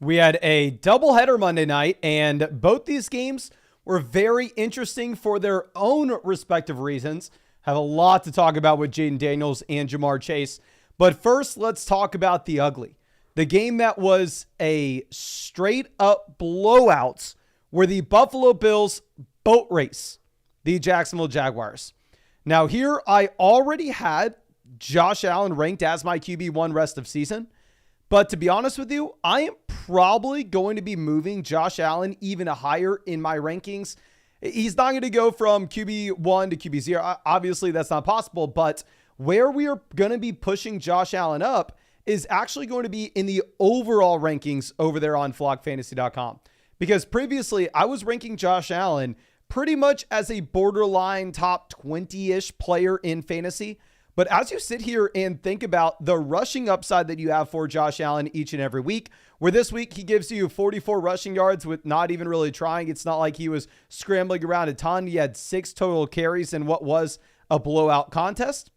We had a doubleheader Monday night, and both these games were very interesting for their own respective reasons. Have a lot to talk about with Jaden Daniels and Jamar Chase. But first, let's talk about the ugly. The game that was a straight up blowout where the Buffalo Bills boat race the Jacksonville Jaguars. Now here, I already had Josh Allen ranked as my QB1 rest of season. But to be honest with you, I am probably going to be moving Josh Allen even higher in my rankings. He's not going to go from QB1 to QB0. Obviously, that's not possible. But where we are going to be pushing Josh Allen up is actually going to be in the overall rankings over there on flockfantasy.com. Because previously, I was ranking Josh Allen pretty much as a borderline top 20-ish player in fantasy. But as you sit here and think about the rushing upside that you have for Josh Allen each and every week, where this week he gives you 44 rushing yards with not even really trying. It's not like he was scrambling around a ton. He had 6 total carries in what was a blowout contest.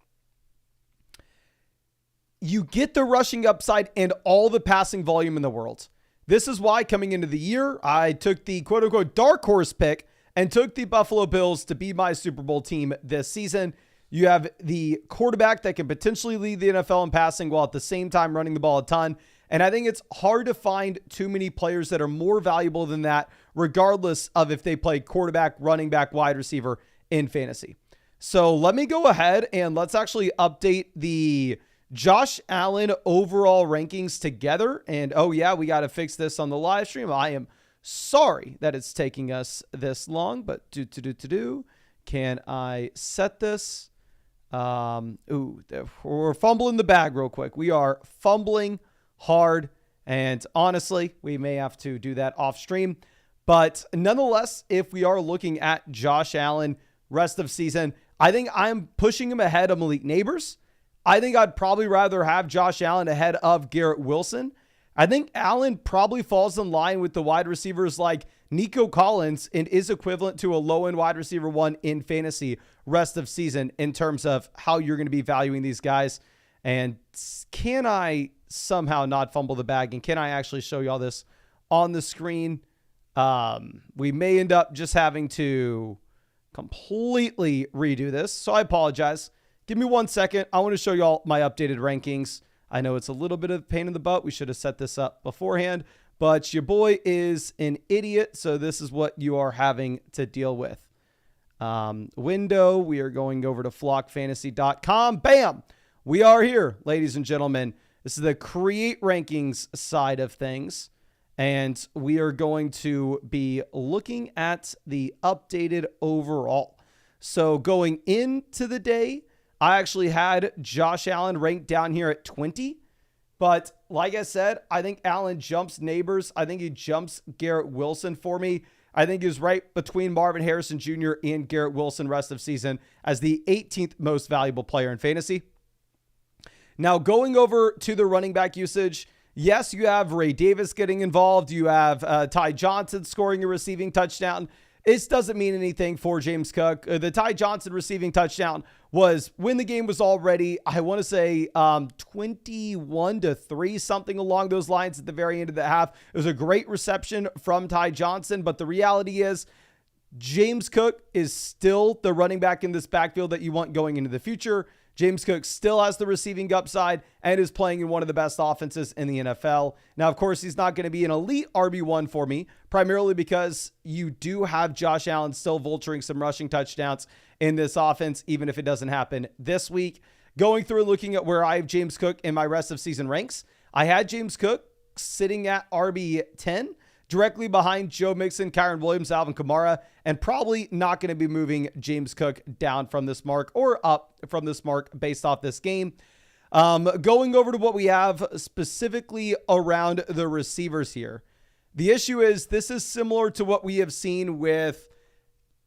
You get the rushing upside and all the passing volume in the world. This is why coming into the year, I took the quote unquote dark horse pick and took the Buffalo Bills to be my Super Bowl team this season. You have the quarterback that can potentially lead the NFL in passing while at the same time running the ball a ton. And I think it's hard to find too many players that are more valuable than that, regardless of if they play quarterback, running back, wide receiver in fantasy. So let me go ahead and let's actually update the Josh Allen overall rankings together. And oh yeah, we got to fix this on the live stream. I am sorry that it's taking us this long, but can I set this? We're fumbling the bag real quick. We are fumbling hard, and honestly, we may have to do that off stream. But nonetheless, if we are looking at Josh Allen rest of season, I think I'm pushing him ahead of Malik Neighbors. I think I'd probably rather have Josh Allen ahead of Garrett Wilson. I think Allen probably falls in line with the wide receivers like Nico Collins and is equivalent to a low-end wide receiver 1 in fantasy rest of season in terms of how you're going to be valuing these guys. And can I somehow not fumble the bag? And can I actually show you all this on the screen? We may end up just having to completely redo this. So I apologize. Give me 1 second. I want to show you all my updated rankings. I know it's a little bit of a pain in the butt. We should have set this up beforehand. But your boy is an idiot, so this is what you are having to deal with. Window, we are going over to flockfantasy.com. Bam! We are here, ladies and gentlemen. This is the create rankings side of things. And we are going to be looking at the updated overall. So going into the day, I actually had Josh Allen ranked down here at 20. But like I said, I think Allen jumps Neighbors. I think he jumps Garrett Wilson for me. I think he's right between Marvin Harrison Jr. and Garrett Wilson rest of season as the 18th most valuable player in fantasy. Now going over to the running back usage, yes, you have Ray Davis getting involved. You have Ty Johnson scoring a receiving touchdown. This doesn't mean anything for James Cook. The Ty Johnson receiving touchdown was when the game was already, I want to say 21-3, something along those lines at the very end of the half. It was a great reception from Ty Johnson, but the reality is James Cook is still the running back in this backfield that you want going into the future. James Cook still has the receiving upside and is playing in one of the best offenses in the NFL. Now, of course, he's not going to be an elite RB1 for me, primarily because you do have Josh Allen still vulturing some rushing touchdowns in this offense, even if it doesn't happen this week. Going through and looking at where I have James Cook in my rest of season ranks, I had James Cook sitting at RB10, directly behind Joe Mixon, Kyron Williams, Alvin Kamara, and probably not going to be moving James Cook down from this mark or up from this mark based off this game. Going over to what we have specifically around the receivers here. The issue is this is similar to what we have seen with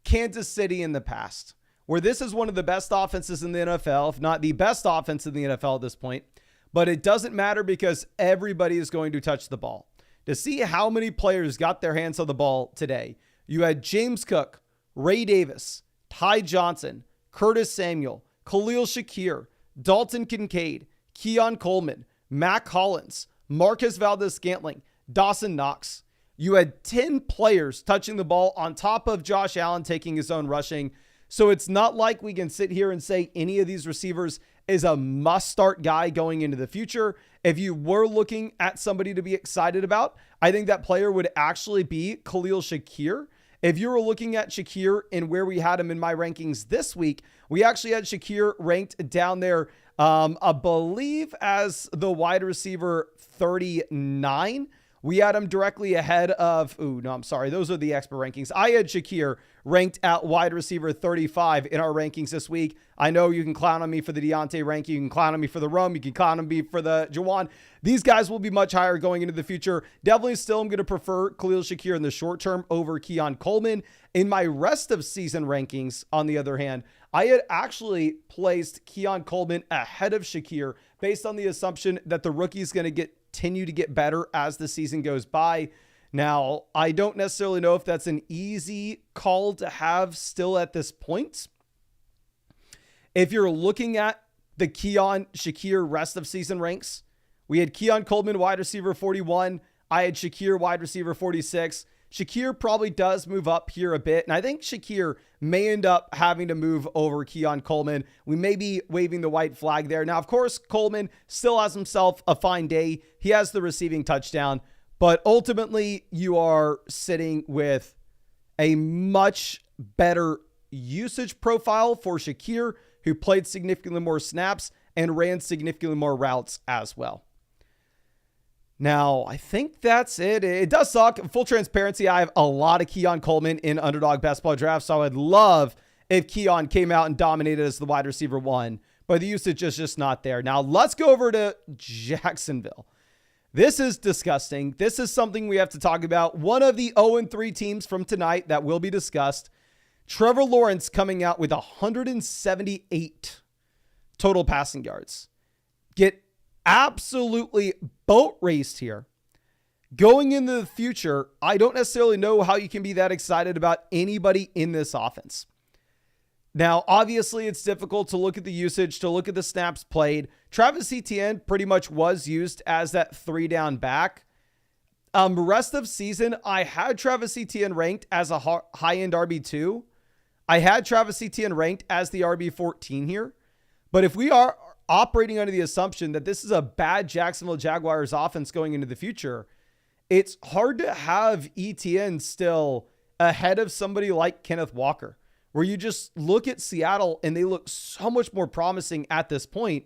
Kansas City in the past, where this is one of the best offenses in the NFL, if not the best offense in the NFL at this point. But it doesn't matter because everybody is going to touch the ball. To see how many players got their hands on the ball today, you had James Cook, Ray Davis, Ty Johnson, Curtis Samuel, Khalil Shakir, Dalton Kincaid, Keon Coleman, Mac Hollins, Marquez Valdez-Scantling, Dawson Knox. You had 10 players touching the ball on top of Josh Allen taking his own rushing. So it's not like we can sit here and say any of these receivers is a must-start guy going into the future. If you were looking at somebody to be excited about, I think that player would actually be Khalil Shakir. If you were looking at Shakir and where we had him in my rankings this week, we actually had Shakir ranked down there, I believe, as the wide receiver 39. We had him directly ahead of, those are the expert rankings. I had Shakir ranked at wide receiver 35 in our rankings this week. I know you can clown on me for the Deontay ranking. You can clown on me for the Rome. You can clown on me for the Jawan. These guys will be much higher going into the future. Definitely still am going to prefer Khalil Shakir in the short term over Keon Coleman. In my rest of season rankings, on the other hand, I had actually placed Keon Coleman ahead of Shakir based on the assumption that the rookie is going to continue to get better as the season goes by. Now, I don't necessarily know if that's an easy call to have still at this point. If you're looking at the Keon Shakir rest of season ranks, we had Keon Coleman wide receiver 41. I had Shakir wide receiver 46. Shakir probably does move up here a bit, and I think Shakir may end up having to move over Keon Coleman. We may be waving the white flag there. Now, of course, Coleman still has himself a fine day. He has the receiving touchdown, but ultimately you are sitting with a much better usage profile for Shakir, who played significantly more snaps and ran significantly more routes as well. Now, I think that's it. It does suck. Full transparency, I have a lot of Keon Coleman in Underdog Best Ball Draft, so I would love if Keon came out and dominated as the wide receiver 1, but the usage is just not there. Now, let's go over to Jacksonville. This is disgusting. This is something we have to talk about. One of the 0-3 teams from tonight that will be discussed. Trevor Lawrence coming out with 178 total passing yards. Get absolutely boat raced here. Going into the future, I don't necessarily know how you can be that excited about anybody in this offense. Now, obviously, it's difficult to look at the usage, to look at the snaps played. Travis Etienne pretty much was used as that 3-down back. Rest of season, I had Travis Etienne ranked as a high-end RB2. I had Travis Etienne ranked as the RB14 here. But if we are operating under the assumption that this is a bad Jacksonville Jaguars offense going into the future, it's hard to have Etienne still ahead of somebody like Kenneth Walker, where you just look at Seattle and they look so much more promising at this point.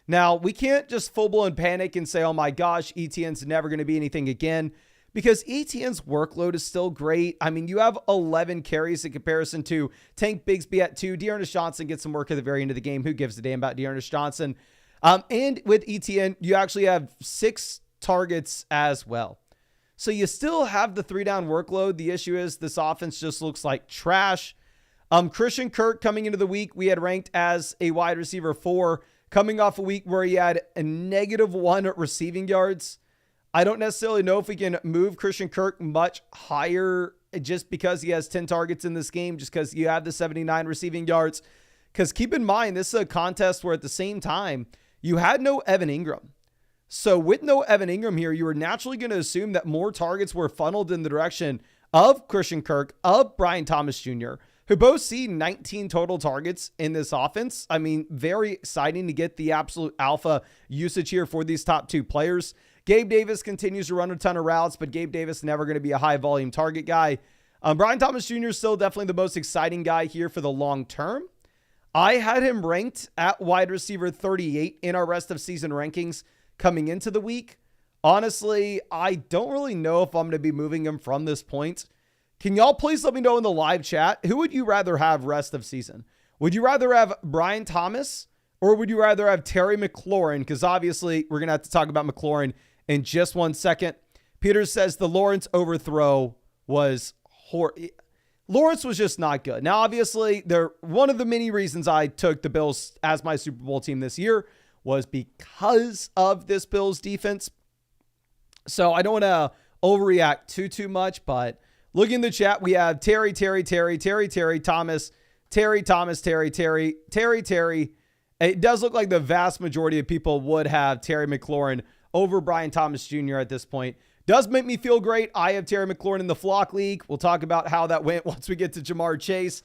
Now, we can't just full-blown panic and say, oh my gosh, Etienne's never going to be anything again, because Etienne's workload is still great. I mean, you have 11 carries in comparison to Tank Bigsby at 2. Dearness Johnson gets some work at the very end of the game. Who gives a damn about Dearness Johnson? And with Etienne, you actually have 6 targets as well. So you still have the 3-down workload. The issue is this offense just looks like trash. Christian Kirk coming into the week, we had ranked as a wide receiver 4, coming off a week where he had a -1 receiving yards. I don't necessarily know if we can move Christian Kirk much higher just because he has 10 targets in this game, just because you have the 79 receiving yards. Because keep in mind, this is a contest where at the same time, you had no Evan Ingram. So with no Evan Ingram here, you were naturally going to assume that more targets were funneled in the direction of Christian Kirk, of Brian Thomas Jr., who both see 19 total targets in this offense. I mean, very exciting to get the absolute alpha usage here for these top 2 players. Gabe Davis continues to run a ton of routes, but Gabe Davis never going to be a high volume target guy. Brian Thomas Jr. is still definitely the most exciting guy here for the long term. I had him ranked at wide receiver 38 in our rest of season rankings coming into the week. Honestly, I don't really know if I'm going to be moving him from this point. Can y'all please let me know in the live chat, who would you rather have rest of season? Would you rather have Brian Thomas or would you rather have Terry McLaurin? Because obviously we're going to have to talk about McLaurin in just one second. Peter says the Lawrence overthrow was Lawrence was just not good. Now, obviously, one of the many reasons I took the Bills as my Super Bowl team this year was because of this Bills defense. So I don't want to overreact too much, but looking in the chat, we have Terry, Thomas. It does look like the vast majority of people would have Terry McLaurin over Brian Thomas Jr. at this point. Does make me feel great. I have Terry McLaurin in the Flock League. We'll talk about how that went once we get to Jamar Chase.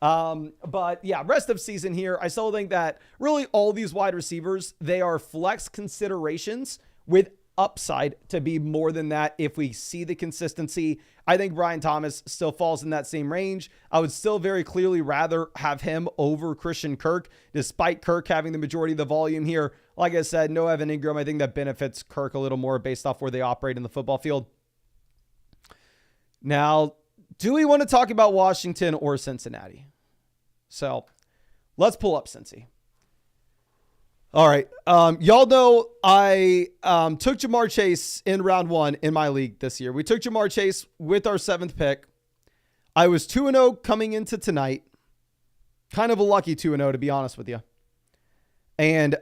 But yeah, rest of season here, I still think that really all these wide receivers, they are flex considerations with upside to be more than that if we see the consistency. I think Brian Thomas still falls in that same range. I would still very clearly rather have him over Christian Kirk, despite Kirk having the majority of the volume here. Like I said, no Evan Ingram. I think that benefits Kirk a little more based off where they operate in the football field. Now, do we want to talk about Washington or Cincinnati? So let's pull up Cincy. All right. Y'all know I took Jamar Chase in round 1 in my league this year. We took Jamar Chase with our 7th pick. I was 2-0 coming into tonight. Kind of a lucky 2-0, to be honest with you. And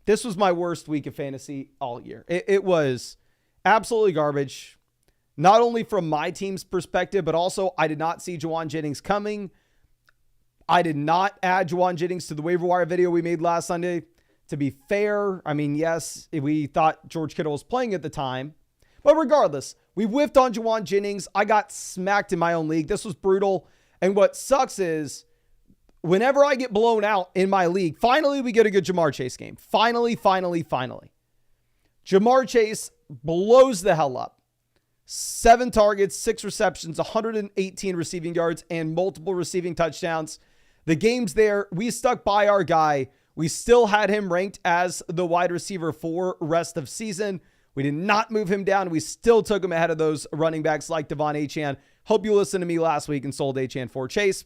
this was my worst week of fantasy all year. It was absolutely garbage. Not only from my team's perspective, but also I did not see Juwan Jennings coming. I did not add Juwan Jennings to the waiver wire video we made last Sunday. To be fair, I mean, yes, we thought George Kittle was playing at the time. But regardless, we whiffed on Juwan Jennings. I got smacked in my own league. This was brutal. And what sucks is whenever I get blown out in my league, finally we get a good Jamar Chase game. Finally. Jamar Chase blows the hell up. 7 targets, 6 receptions, 118 receiving yards, and multiple receiving touchdowns. The games there, we stuck by our guy. We still had him ranked as the wide receiver for rest of season. We did not move him down. We still took him ahead of those running backs like Devon Achane. Hope you listened to me last week and sold Achane for Chase.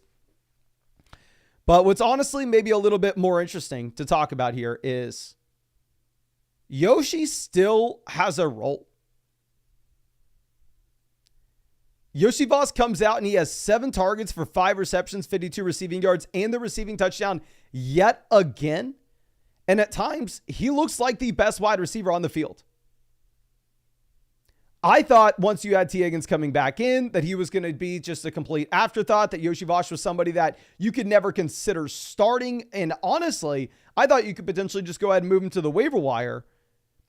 But what's honestly maybe a little bit more interesting to talk about here is Yoshi still has a role. Yoshi Voss comes out and he has 7 targets for 5 receptions, 52 receiving yards, and the receiving touchdown yet again. And at times, he looks like the best wide receiver on the field. I thought once you had T. Higgins coming back in, that he was going to be just a complete afterthought, that Yoshi Voss was somebody that you could never consider starting. And honestly, I thought you could potentially just go ahead and move him to the waiver wire,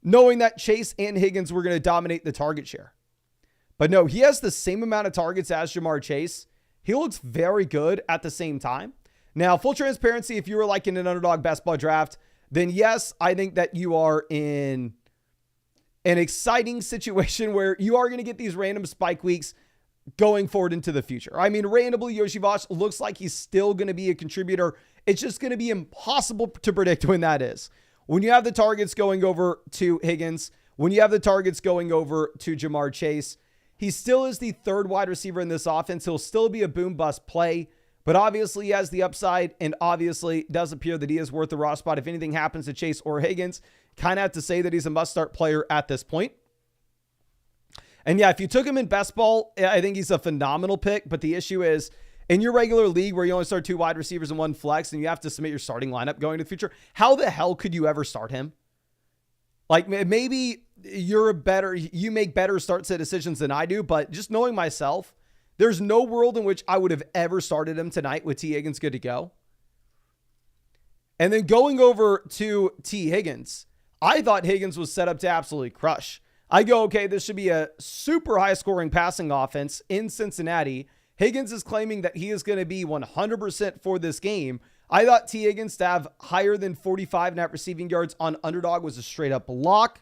knowing that Chase and Higgins were going to dominate the target share. But no, he has the same amount of targets as Jamar Chase. He looks very good at the same time. Now, full transparency, if you were like in an underdog best ball draft, then yes, I think that you are in an exciting situation where you are going to get these random spike weeks going forward into the future. I mean, randomly, Yoshi Voss looks like he's still going to be a contributor. It's just going to be impossible to predict when that is. When you have the targets going over to Higgins, when you have the targets going over to Jamar Chase, he still is the 3rd wide receiver in this offense. He'll still be a boom bust play, but obviously he has the upside and obviously does appear that he is worth the raw spot. If anything happens to Chase or Higgins, kind of have to say that he's a must start player at this point. And yeah, if you took him in best ball, I think he's a phenomenal pick. But the issue is in your regular league where you only start 2 wide receivers and 1 flex and you have to submit your starting lineup going to the future, how the hell could you ever start him? Like maybe you make better start set decisions than I do, but just knowing myself, there's no world in which I would have ever started him tonight with T. Higgins good to go. And then going over to T. Higgins, I thought Higgins was set up to absolutely crush. I go, okay, this should be a super high scoring passing offense in Cincinnati. Higgins is claiming that he is going to be 100% for this game. I thought T. Higgins to have higher than 45 net receiving yards on Underdog was a straight up lock.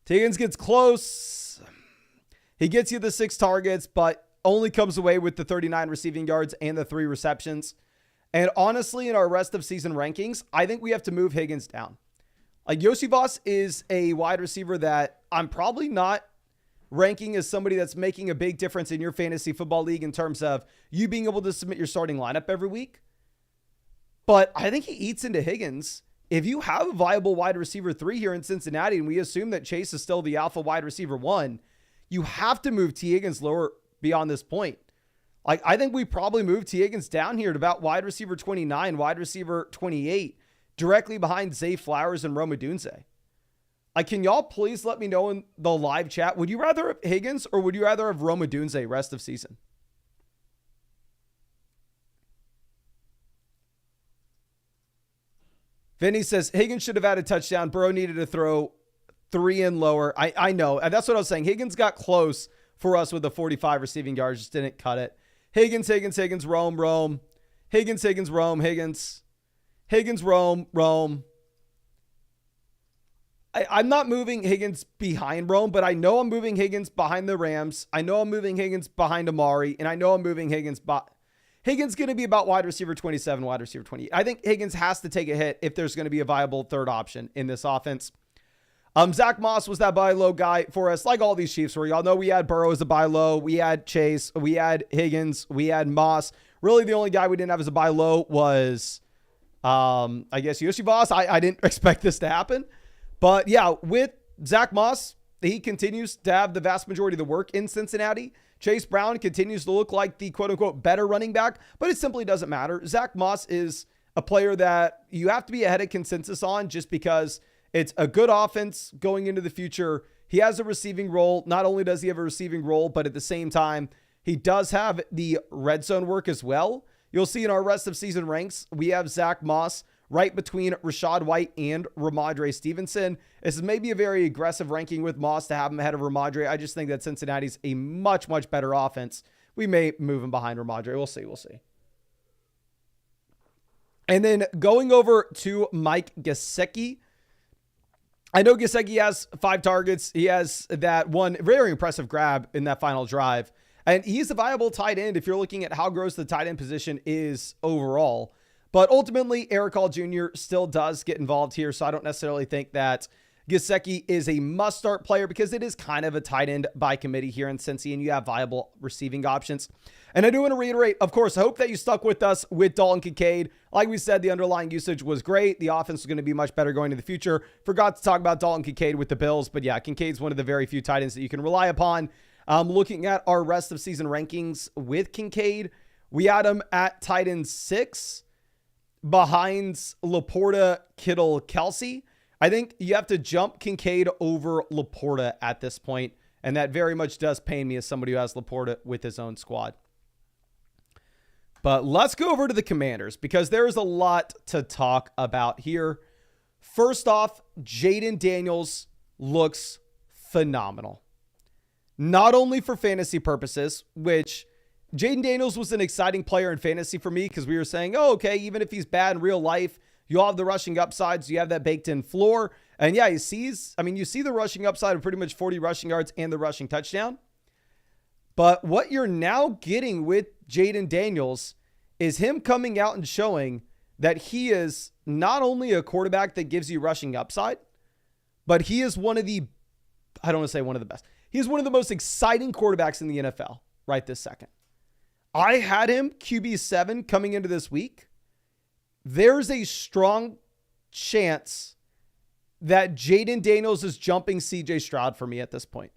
T. Higgins gets close. He gets you the 6 targets, but only comes away with the 39 receiving yards and the 3 receptions. And honestly, in our rest of season rankings, I think we have to move Higgins down. Like Yoshi Voss is a wide receiver that I'm probably not ranking as somebody that's making a big difference in your fantasy football league in terms of you being able to submit your starting lineup every week. But I think he eats into Higgins. If you have a viable wide receiver 3 here in Cincinnati, and we assume that Chase is still the alpha wide receiver 1, you have to move T. Higgins lower beyond this point. Like, I think we probably move T. Higgins down here to about wide receiver 29, wide receiver 28, directly behind Zay Flowers and Rome Odunze. Like, can y'all please let me know in the live chat, would you rather have Higgins or would you rather have Rome Odunze rest of season? Vinny says, Higgins should have had a touchdown. Burrow needed to throw 3 and lower. I know. And that's what I was saying. Higgins got close for us with the 45 receiving yards. Just didn't cut it. Higgins, Rome. Higgins, Rome, Higgins, Rome. I'm not moving Higgins behind Rome, but I know I'm moving Higgins behind the Rams. I know I'm moving Higgins behind Amari, and I know I'm moving Higgins. Higgins going to be about wide receiver 27, wide receiver 20. I think Higgins has to take a hit if there's going to be a viable third option in this offense. Zach Moss was that buy low guy for us, like all these Chiefs where y'all know we had Burrow as a buy low, we had Chase, we had Higgins, we had Moss. Really, the only guy we didn't have as a buy low was, I guess, Yoshi Voss. I didn't expect this to happen. But yeah, with Zach Moss, he continues to have the vast majority of the work in Cincinnati. Chase Brown continues to look like the quote-unquote better running back, but it simply doesn't matter. Zach Moss is a player that you have to be ahead of consensus on just because it's a good offense going into the future. He has a receiving role. Not only does he have a receiving role, but at the same time, he does have the red zone work as well. You'll see in our rest of season ranks, we have Zach Moss right between Rashad White and Ramondre Stevenson. This is maybe a very aggressive ranking with Moss to have him ahead of Ramondre. I just think that Cincinnati's a much, much better offense. We may move him behind Ramondre. We'll see. And then going over to Mike Gesicki. I know Gesicki has 5 targets. He has that one very impressive grab in that final drive. And he's a viable tight end if you're looking at how gross the tight end position is overall. But ultimately, Eric Hall Jr. still does get involved here, so I don't necessarily think that Gesicki is a must-start player because it is kind of a tight end by committee here in Cincy, and you have viable receiving options. And I do want to reiterate, of course, I hope that you stuck with us with Dalton Kincaid. Like we said, the underlying usage was great. The offense is going to be much better going into the future. Forgot to talk about Dalton Kincaid with the Bills, but yeah, Kincaid's one of the very few tight ends that you can rely upon. Looking at our rest of season rankings with Kincaid, we had him at tight end 6 behind Laporta, Kittle, Kelsey. I think you have to jump Kincaid over Laporta at this point, and that very much does pain me as somebody who has Laporta with his own squad. But let's go over to the Commanders because there is a lot to talk about here. First off, Jaden Daniels looks phenomenal. Not only for fantasy purposes, which Jaden Daniels was an exciting player in fantasy for me because we were saying, oh, okay, even if he's bad in real life, you'll have the rushing upsides. You have that baked in floor. And yeah, you see the rushing upside of pretty much 40 rushing yards and the rushing touchdown. But what you're now getting with Jaden Daniels is him coming out and showing that he is not only a quarterback that gives you rushing upside, but he is one of the, I don't want to say one of the best. He's one of the most exciting quarterbacks in the NFL right this second. I had him QB7 coming into this week. There's a strong chance that Jaden Daniels is jumping CJ Stroud for me at this point.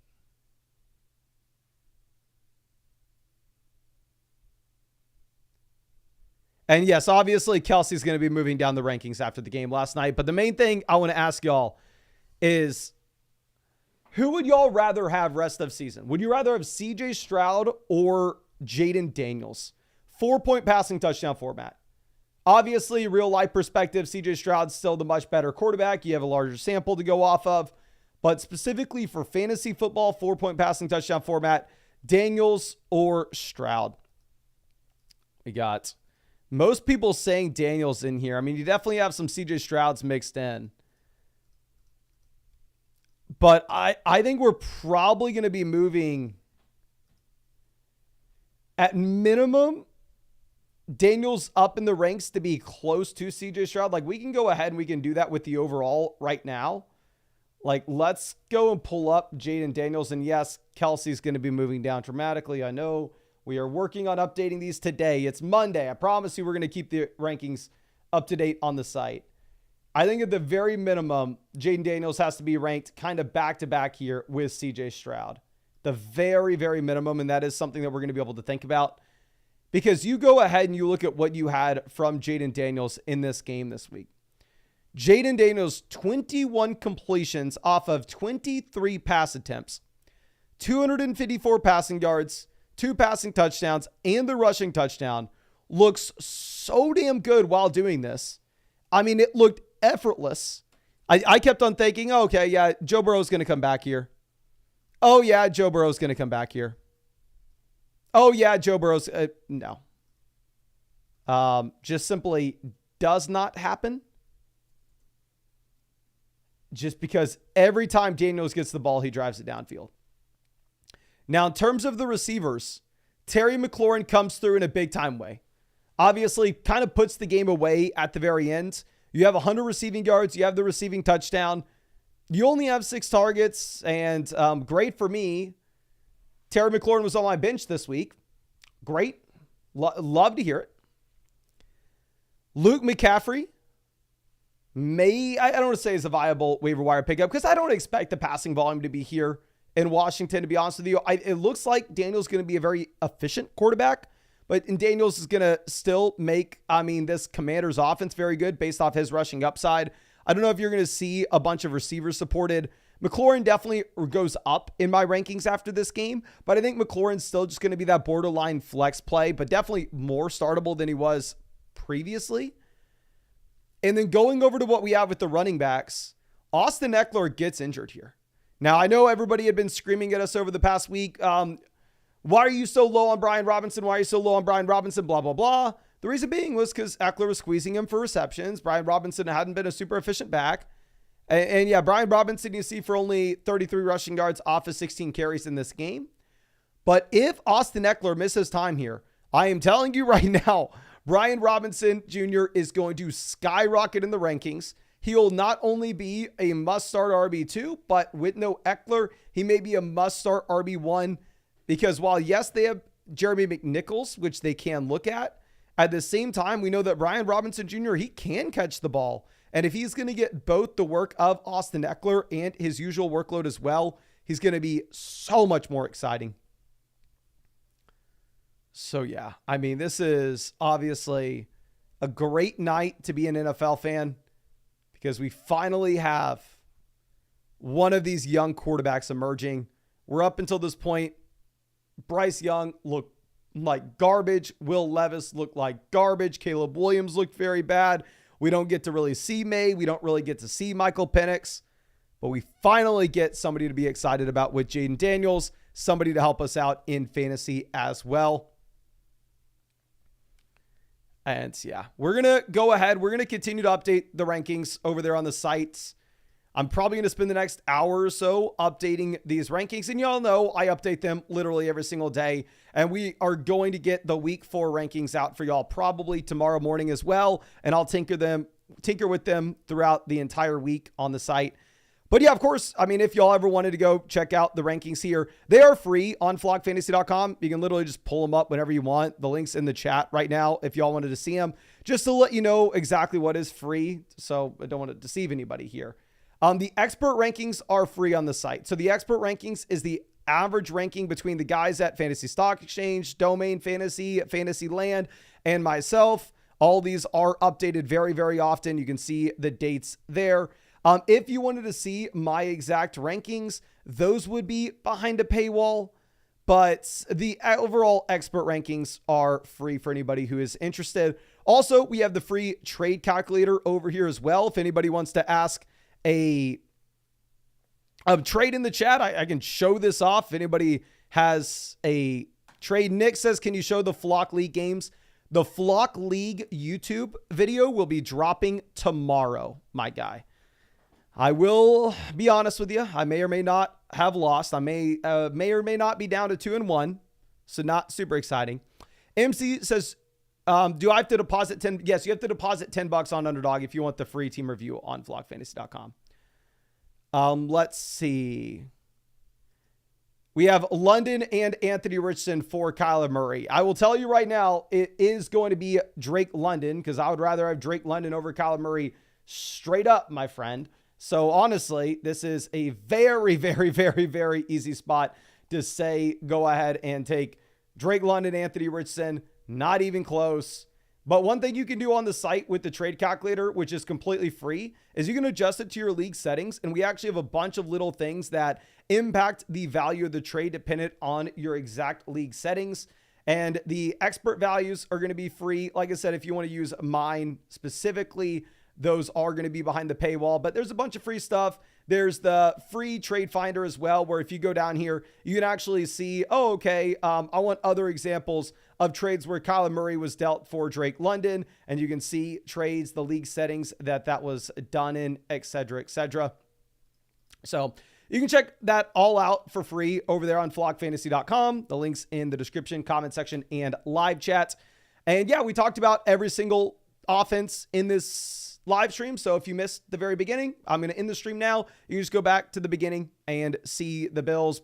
And yes, obviously Kelsey's going to be moving down the rankings after the game last night. But the main thing I want to ask y'all is, who would y'all rather have rest of season? Would you rather have CJ Stroud or Jaden Daniels? 4-point passing touchdown format. Obviously, real life perspective, CJ Stroud's still the much better quarterback. You have a larger sample to go off of. But specifically for fantasy football, 4-point passing touchdown format, Daniels or Stroud? We got most people saying Daniels in here. I mean, you definitely have some CJ Strouds mixed in. But I think we're probably going to be moving, at minimum, Daniels up in the ranks to be close to CJ Stroud. Like, we can go ahead and we can do that with the overall right now. Like, let's go and pull up Jaden Daniels. And yes, Kelsey's going to be moving down dramatically. I know we are working on updating these today. It's Monday. I promise you we're going to keep the rankings up to date on the site. I think at the very minimum, Jaden Daniels has to be ranked kind of back-to-back here with CJ Stroud. The very, very minimum, and that is something that we're going to be able to think about. Because you go ahead and you look at what you had from Jaden Daniels in this game this week. Jaden Daniels, 21 completions off of 23 pass attempts, 254 passing yards, 2 passing touchdowns, and the rushing touchdown. Looks so damn good while doing this. I mean, it looked effortless. I kept on thinking, oh, okay, yeah, Joe Burrow's going to come back here. Oh, yeah, Joe Burrow's going to come back here. Oh, yeah, Joe Burrow's... no. Just simply does not happen. Just because every time Daniels gets the ball, he drives it downfield. Now, in terms of the receivers, Terry McLaurin comes through in a big-time way. Obviously, kind of puts the game away at the very end. You have 100 receiving yards. You have the receiving touchdown. You only have 6 targets, and great for me. Terry McLaurin was on my bench this week. Great. Love to hear it. Luke McCaffrey I don't want to say is a viable waiver wire pickup because I don't expect the passing volume to be here in Washington, to be honest with you. It looks like Daniels going to be a very efficient quarterback, but Daniels is going to still make, this Commanders offense very good based off his rushing upside. I don't know if you're going to see a bunch of receivers supported. McLaurin definitely goes up in my rankings after this game, but I think McLaurin's still just going to be that borderline flex play, but definitely more startable than he was previously. And then going over to what we have with the running backs, Austin Eckler gets injured here. Now, I know everybody had been screaming at us over the past week. Why are you so low on Brian Robinson? Why are you so low on Brian Robinson? Blah, blah, blah. The reason being was because Eckler was squeezing him for receptions. Brian Robinson hadn't been a super efficient back. And yeah, Brian Robinson you see for only 33 rushing yards off of 16 carries in this game. But if Austin Eckler misses time here, I am telling you right now, Brian Robinson Jr. is going to skyrocket in the rankings. He will not only be a must-start RB2, but with no Eckler, he may be a must-start RB1 because while, yes, they have Jeremy McNichols, which they can look at the same time, we know that Brian Robinson Jr., he can catch the ball. And if he's going to get both the work of Austin Eckler and his usual workload as well, he's going to be so much more exciting. So, yeah, this is obviously a great night to be an NFL fan because we finally have one of these young quarterbacks emerging. We're up until this point. Bryce Young looked like garbage. Will Levis looked like garbage. Caleb Williams looked very bad. We don't get to really see May. We don't really get to see Michael Penix. But we finally get somebody to be excited about with Jaden Daniels, somebody to help us out in fantasy as well. And yeah, we're going to go ahead. We're going to continue to update the rankings over there on the sites. I'm probably going to spend the next hour or so updating these rankings. And y'all know I update them literally every single day. And we are going to get the week 4 rankings out for y'all probably tomorrow morning as well. And I'll tinker with them throughout the entire week on the site. But yeah, of course, if y'all ever wanted to go check out the rankings here, they are free on flockfantasy.com. You can literally just pull them up whenever you want. The link's in the chat right now if y'all wanted to see them, just to let you know exactly what is free. So I don't want to deceive anybody here. The expert rankings are free on the site. So the expert rankings is the average ranking between the guys at Fantasy Stock Exchange, Domain Fantasy, Fantasyland, and myself. All these are updated very, very often. You can see the dates there. If you wanted to see my exact rankings, those would be behind a paywall, but the overall expert rankings are free for anybody who is interested. Also, we have the free trade calculator over here as well. If anybody wants to ask a trade in the chat, I can show this off. If anybody has a trade, Nick says, can you show the Flock League games? The Flock League YouTube video will be dropping tomorrow, my guy. I will be honest with you. I may or may not have lost. I may or may not be down to 2-1. So not super exciting. MC says, do I have to deposit 10? Yes, you have to deposit $10 on Underdog if you want the free team review on flockfantasy.com. Let's see. We have London and Anthony Richardson for Kyler Murray. I will tell you right now, it is going to be Drake London because I would rather have Drake London over Kyler Murray straight up, my friend. So honestly, this is a very, very, very, very easy spot to say, go ahead and take Drake London, Anthony Richardson, not even close. But one thing you can do on the site with the trade calculator, which is completely free, is you can adjust it to your league settings. And we actually have a bunch of little things that impact the value of the trade dependent on your exact league settings. And the expert values are going to be free. Like I said, if you want to use mine specifically, those are going to be behind the paywall, but there's a bunch of free stuff. There's the free trade finder as well, where if you go down here, you can actually see, oh, okay, I want other examples of trades where Kyler Murray was dealt for Drake London, and you can see trades, the league settings that was done in, et cetera, et cetera. So you can check that all out for free over there on flockfantasy.com. The link's in the description, comment section, and live chat. And yeah, we talked about every single offense in this live stream. So if you missed the very beginning, I'm going to end the stream now. You just go back to the beginning and see the Bills,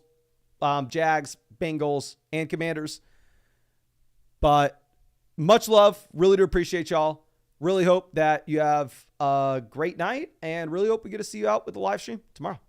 Jags, Bengals, and Commanders. But much love. Really do appreciate y'all. Really hope that you have a great night, and really hope we get to see you out with the live stream tomorrow.